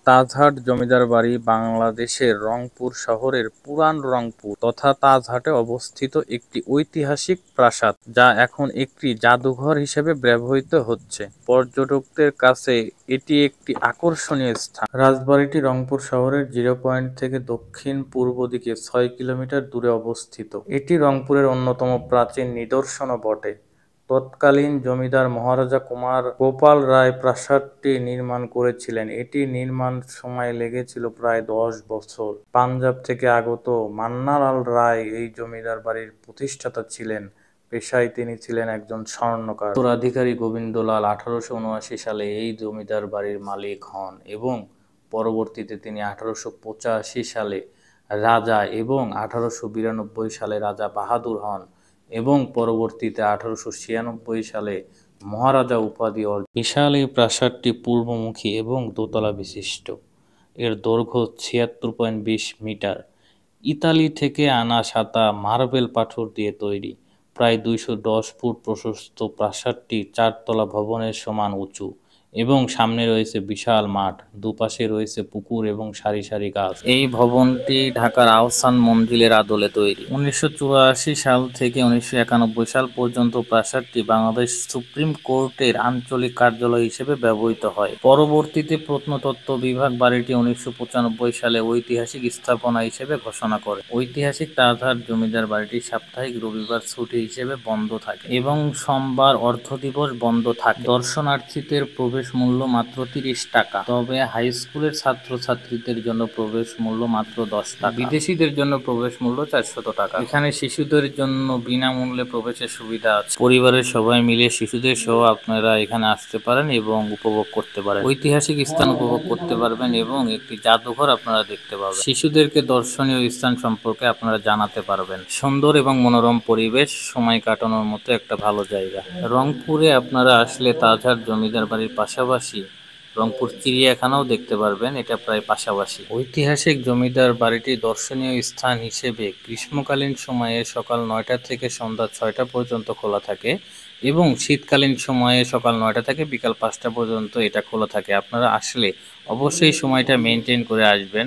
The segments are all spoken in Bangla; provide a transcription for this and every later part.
তাজহাট জমিদার বাড়ি বাংলাদেশের রংপুর শহরের পুরান রংপুর তথা তাজহাটে অবস্থিত একটি ঐতিহাসিক প্রাসাদ, যা এখন একটি জাদুঘর হিসেবে ব্যবহৃত হচ্ছে। পর্যটকদের কাছে এটি একটি আকর্ষণীয় স্থান। রাজবাড়িটি রংপুর শহরের জিরো পয়েন্ট থেকে দক্ষিণ-পূর্ব দিকে ৬ কিলোমিটার দূরে অবস্থিত। এটি রংপুরের অন্যতম প্রাচীন নিদর্শনও বটে। তৎকালীন জমিদার মহারাজা কুমার গোপাল রায় প্রাসাদটি নির্মাণ করেছিলেন। এটি নির্মাণ সময় লেগেছিল প্রায় ১০ বছর। পাঞ্জাব থেকে আগত মান্নালাল রায় এই জমিদার বাড়ির প্রতিষ্ঠাতা ছিলেন। পেশায় তিনি ছিলেন একজন স্বর্ণকার। উত্তরাধিকারী গোবিন্দলাল ১৮৭৯ সালে এই জমিদার বাড়ির মালিক হন এবং পরবর্তীতে তিনি ১৮৮৫ সালে রাজা এবং ১৮৯২ সালে রাজা বাহাদুর হন এবং পরবর্তীতে ১৮৯৬ সালে মহারাজা উপাধি অর্জন। বিশাল এই প্রাসাদটি পূর্বমুখী এবং দোতলা বিশিষ্ট। এর দৈর্ঘ্য ৭৬.২০ মিটার। ইতালি থেকে আনা সাদা মার্বেল পাথর দিয়ে তৈরি। প্রায় ২১০ ফুট প্রশস্ত প্রাসাদটি ৪ তলা ভবনের সমান উঁচু এবং সামনে রয়েছে বিশাল মাঠ। দুপাশে রয়েছে পুকুর এবং সারি সারি গাছ। এই ভবনটি ঢাকার আহসান মঞ্জিলের আদলে তৈরি। ১৯৮৪ সাল থেকে ১৯৯১ সাল পর্যন্ত প্রাসাদটি বাংলাদেশ সুপ্রিম কোর্টের আঞ্চলিক কার্যালয় হিসেবে ব্যবহৃত হয়। পরবর্তীতে প্রত্নতত্ত্ব বিভাগ বাড়িটি ১৯৯৫ সালে ঐতিহাসিক স্থাপনা হিসেবে ঘোষণা করে। ঐতিহাসিক তাজহাট জমিদার বাড়িটি সাপ্তাহিক রবিবার ছুটি হিসেবে বন্ধ থাকে এবং সোমবার অর্থ দিবস বন্ধ থাকে। দর্শনার্থীদের প্রবেশ মূল্য মাত্র ৩০ টাকা, তবে হাই স্কুলের ছাত্রছাত্রীদের জন্য প্রবেশ মূল্য মাত্র ১০ টাকা। বিদেশিদের জন্য প্রবেশ মূল্য ৪০০ টাকা। এখানে শিশুদের জন্য বিনামূল্যে প্রবেশের সুবিধা আছে। পরিবারের সবাই মিলে শিশুদের সহ আপনারা এখানে আসতে পারেন এবং উপভোগ করতে পারেন। ঐতিহাসিক স্থান উপভোগ করতে পারবেন এবং একটি জাদুঘর আপনারা দেখতে পাবেন। শিশুদেরকে দর্শনীয় স্থান সম্পর্কে আপনারা জানাতে পারবেন। সুন্দর এবং মনোরম পরিবেশ, সময় কাটানোর মতো একটা ভালো জায়গা। রংপুরে আপনারা আসলে তাজহাট জমিদার বাড়ির পাশাপাশি রংপুর চিড়িয়াখানাও দেখতে পারবেন, এটা প্রায় পাশাপাশি। ঐতিহাসিক জমিদার বাড়িটি দর্শনীয় স্থান হিসেবে গ্রীষ্মকালীন সময়ে সকাল ৯টা থেকে সন্ধ্যা ৬টা পর্যন্ত খোলা থাকে এবং শীতকালীন সময়ে সকাল ৯টা থেকে বিকাল ৫টা পর্যন্ত এটা খোলা থাকে। আপনারা আসলে অবশ্যই সময়টা মেনটেন করে আসবেন,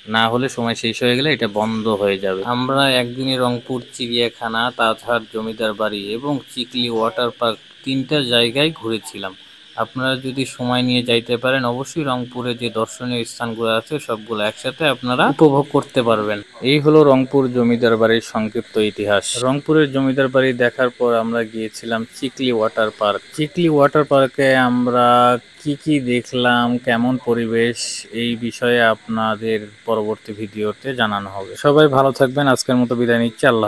না হলে সময় শেষ হয়ে গেলে এটা বন্ধ হয়ে যাবে। আমরা একদিনে রংপুর চিড়িয়াখানা, তাজহাট জমিদার বাড়ি এবং চিকলি ওয়াটার পার্ক ৩টা জায়গায় ঘুরেছিলাম। আপনারা যদি সময় নিয়ে যাইতে পারেন, অবশ্যই রংপুরে যে দর্শনীয় স্থানগুলো আছে সবগুলো একসাথে আপনারা উপভোগ করতে পারবেন। এই হলো রংপুর জমিদার বাড়ির সংক্ষিপ্ত ইতিহাস। রংপুরের জমিদার বাড়ি দেখার পর আমরা গিয়েছিলাম Chikli water park. Chikli water পার্কে আমরা কি দেখলাম, কেমন পরিবেশ, এই বিষয়ে আপনাদের পরবর্তী ভিডিওতে জানানো হবে। সবাই ভালো থাকবেন। আজকের মতো বিদায় নিচ্ছি। আল্লাহ।